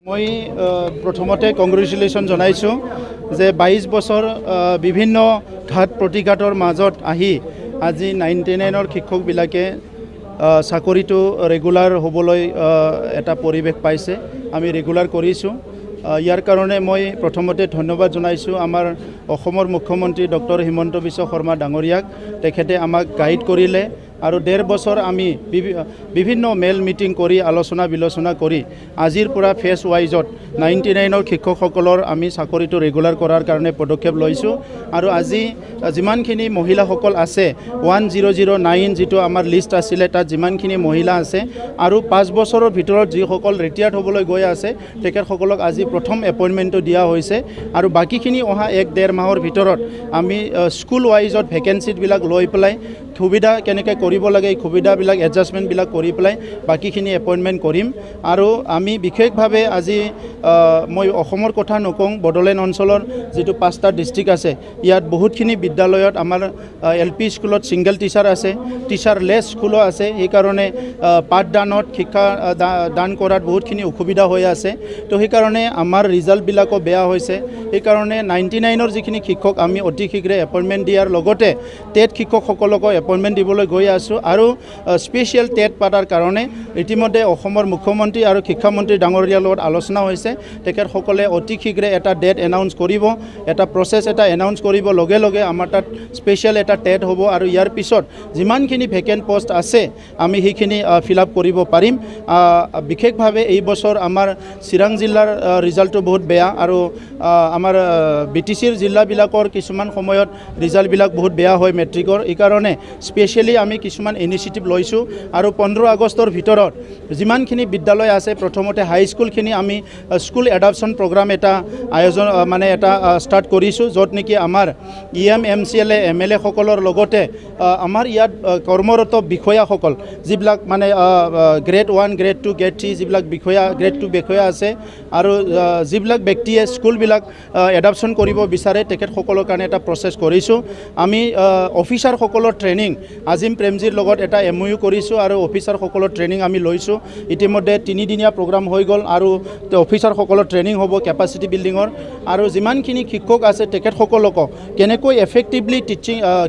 মই প্ৰথমতে কংগ্ৰেচুলেশ্যন জনাইছোঁ যে 22 বছৰ বিভিন্ন ঘাত প্ৰতিঘাতৰ মাজত আহি আজি 99ৰ শিক্ষকবিলাকে চাকৰিটো ৰেগুলাৰ হ'বলৈ এটা পৰিৱেশ পাইছে। আমি ৰেগুলাৰ কৰিছোঁ। ইয়াৰ কাৰণে মই প্ৰথমতে ধন্যবাদ জনাইছোঁ আমাৰ অসমৰ মুখ্যমন্ত্ৰী ডক্টৰ হিমন্ত বিশ্ব শৰ্মা ডাঙৰীয়াক। তেখেতে আমাক গাইড কৰিলে আৰু 1.5 বছৰ আমি বিভিন্ন মেল মিটিং কৰি আলোচনা বিলোচনা কৰি আজিৰ পৰা ফেজ ৱাইজত 99ৰ শিক্ষকসকলৰ আমি চাকৰিটো ৰেগুলাৰ কৰাৰ কাৰণে পদক্ষেপ লৈছোঁ। আৰু আজি যিমানখিনি মহিলাসকল আছে 1009 যিটো আমাৰ লিষ্ট আছিলে তাত যিমানখিনি মহিলা আছে আৰু 5 বছৰৰ ভিতৰত যিসকল ৰিটায়াৰ্ড হ'বলৈ গৈ আছে তেখেতসকলক আজি প্ৰথম এপইণ্টমেণ্টটো দিয়া হৈছে আৰু বাকীখিনি অহা 1-1.5 মাহৰ ভিতৰত আমি স্কুল ৱাইজত ভেকেঞ্চিবিলাক লৈ পেলাই সুবিধা কেনেকৈ কৰিব লাগে এই সুবিধাবিলাক এডজাষ্টমেণ্টবিলাক কৰি পেলাই বাকীখিনি এপইণ্টমেণ্ট কৰিম। আৰু আমি বিশেষভাৱে আজি মই অসমৰ কথা নকওঁ, বড়োলেণ্ড অঞ্চলৰ যিটো 5টা ডিষ্ট্ৰিক্ট আছে ইয়াত বহুতখিনি বিদ্যালয়ত আমাৰ LP স্কুলত ছিংগল টিচাৰ আছে, টিচাৰলেছ স্কুলো আছে। সেইকাৰণে পাঠদানত শিক্ষা দান কৰাত বহুতখিনি অসুবিধা হৈ আছে। তো সেইকাৰণে আমাৰ ৰিজাল্টবিলাকো বেয়া হৈছে। সেইকাৰণে 99ৰ যিখিনি শিক্ষক আমি অতি শীঘ্ৰে এপইণ্টমেণ্ট দিয়াৰ লগতে টেট শিক্ষকসকলকো এপইণ্টমেণ্ট দিবলৈ গৈ আছোঁ আৰু স্পেচিয়েল টেট পাতাৰ কাৰণে ইতিমধ্যে অসমৰ মুখ্যমন্ত্ৰী আৰু শিক্ষামন্ত্ৰী ডাঙৰীয়াৰ লগত আলোচনা হৈছে। তেখেতসকলে অতি শীঘ্ৰে এটা ডেট এনাউন্স কৰিব, এটা প্ৰচেছ এটা এনাউন্স কৰিব। লগে লগে আমাৰ তাত স্পেচিয়েল এটা টেট হ'ব আৰু ইয়াৰ পিছত যিমানখিনি ভেকেণ্ট পোষ্ট আছে আমি সেইখিনি ফিল আপ কৰিব পাৰিম। বিশেষভাৱে এই বছৰ আমাৰ চিৰাং জিলাৰ ৰিজাল্টটো বহুত বেয়া আৰু আমাৰ BTCৰ জিলাবিলাকৰ কিছুমান সময়ত ৰিজাল্টবিলাক বহুত বেয়া হয় মেট্ৰিকৰ। এইকাৰণে স্পেচিয়েলি আমি কিছুমান ইনিচিয়েটিভ লৈছোঁ আৰু 15 আগষ্টৰ ভিতৰত যিমানখিনি বিদ্যালয় আছে প্ৰথমতে হাইস্কুলখিনি আমি স্কুল এডাপশ্যন প্ৰগ্ৰাম এটা আয়োজন এটা ষ্টাৰ্ট কৰিছোঁ, য'ত নেকি আমাৰ EM MCLA MLA সকলৰ লগতে আমাৰ ইয়াত কৰ্মৰত বিষয়াসকল যিবিলাক গ্ৰেড 1 গ্ৰেড 2 গ্ৰেড 3 যিবিলাক বিষয়া গ্ৰেড 2 বিষয়া আছে আৰু যিবিলাক ব্যক্তিয়ে স্কুলবিলাক এডাপশ্যন কৰিব বিচাৰে তেখেতসকলৰ কাৰণে এটা প্ৰচেছ কৰিছোঁ। আমি অফিচাৰসকলৰ ট্ৰেইনিং আজিম প্ৰেমজীৰ লগত এটা MOU কৰিছোঁ আৰু অফিচাৰসকলৰ ট্ৰেইনিং আমি লৈছোঁ। ইতিমধ্যে 3দিনীয়া প্ৰগ্ৰাম হৈ গ'ল আৰু অফিচাৰসকলৰ ট্ৰেইনিং হ'ব কেপাচিটি বিল্ডিঙৰ। আৰু যিমানখিনি শিক্ষক আছে তেখেতসকলকো কেনেকৈ এফেক্টিভলি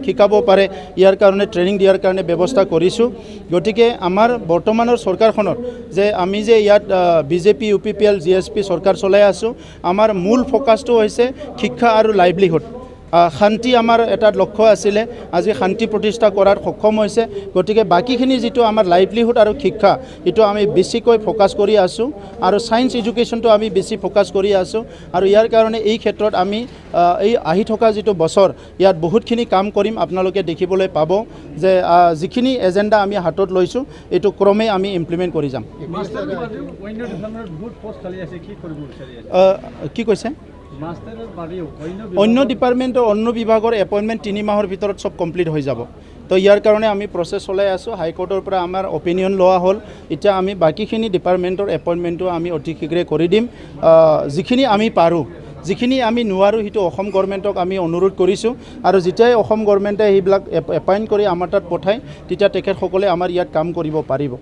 শিকাব পাৰে ইয়াৰ কাৰণে ট্ৰেইনিং দিয়াৰ কাৰণে ব্যৱস্থা কৰিছোঁ। গতিকে আমাৰ বৰ্তমানৰ চৰকাৰখনত যে আমি যে ইয়াত BJP UPPL GSP চৰকাৰ চলাই আছোঁ, আমাৰ মূল ফ'কাছটো হৈছে শিক্ষা আৰু লাইভলিহুড। শান্তি আমাৰ এটা লক্ষ্য আছিলে, আজি শান্তি প্ৰতিষ্ঠা কৰাত সক্ষম হৈছে। গতিকে বাকীখিনি যিটো আমাৰ লাইভলিহুড আৰু শিক্ষা এইটো আমি বেছিকৈ ফ'কাছ কৰি আছোঁ আৰু ছায়েন্স এডুকেশ্যনটো আমি বেছি ফ'কাছ কৰি আছোঁ। আৰু ইয়াৰ কাৰণে এই ক্ষেত্ৰত আমি এই আহি থকা যিটো বছৰ ইয়াত বহুতখিনি কাম কৰিম। আপোনালোকে দেখিবলৈ পাব যে যিখিনি এজেণ্ডা আমি হাতত লৈছোঁ এইটো ক্ৰমে আমি ইমপ্লিমেণ্ট কৰি যাম। কি কৈছে? অন্য ডিপাৰ্টমেণ্টৰ অন্য বিভাগৰ এপইণ্টমেণ্ট 3 মাহৰ ভিতৰত চব কমপ্লিট হৈ যাব। তো ইয়াৰ কাৰণে আমি প্ৰচেছ চলাই আছোঁ। হাইকোৰ্টৰ পৰা আমাৰ অপিনিয়ন লোৱা হ'ল। এতিয়া আমি বাকীখিনি ডিপাৰ্টমেণ্টৰ এপইণ্টমেণ্টটো আমি অতি শীঘ্ৰে কৰি দিম। যিখিনি আমি পাৰোঁ, যিখিনি আমি নোৱাৰোঁ সেইটো অসম গভৰ্ণমেণ্টক আমি অনুৰোধ কৰিছোঁ আৰু যেতিয়াই অসম গভৰ্ণমেণ্টে সেইবিলাক এপইণ্ট কৰি আমাৰ তাত পঠায় তেতিয়া তেখেতসকলে আমাৰ ইয়াত কাম কৰিব পাৰিব।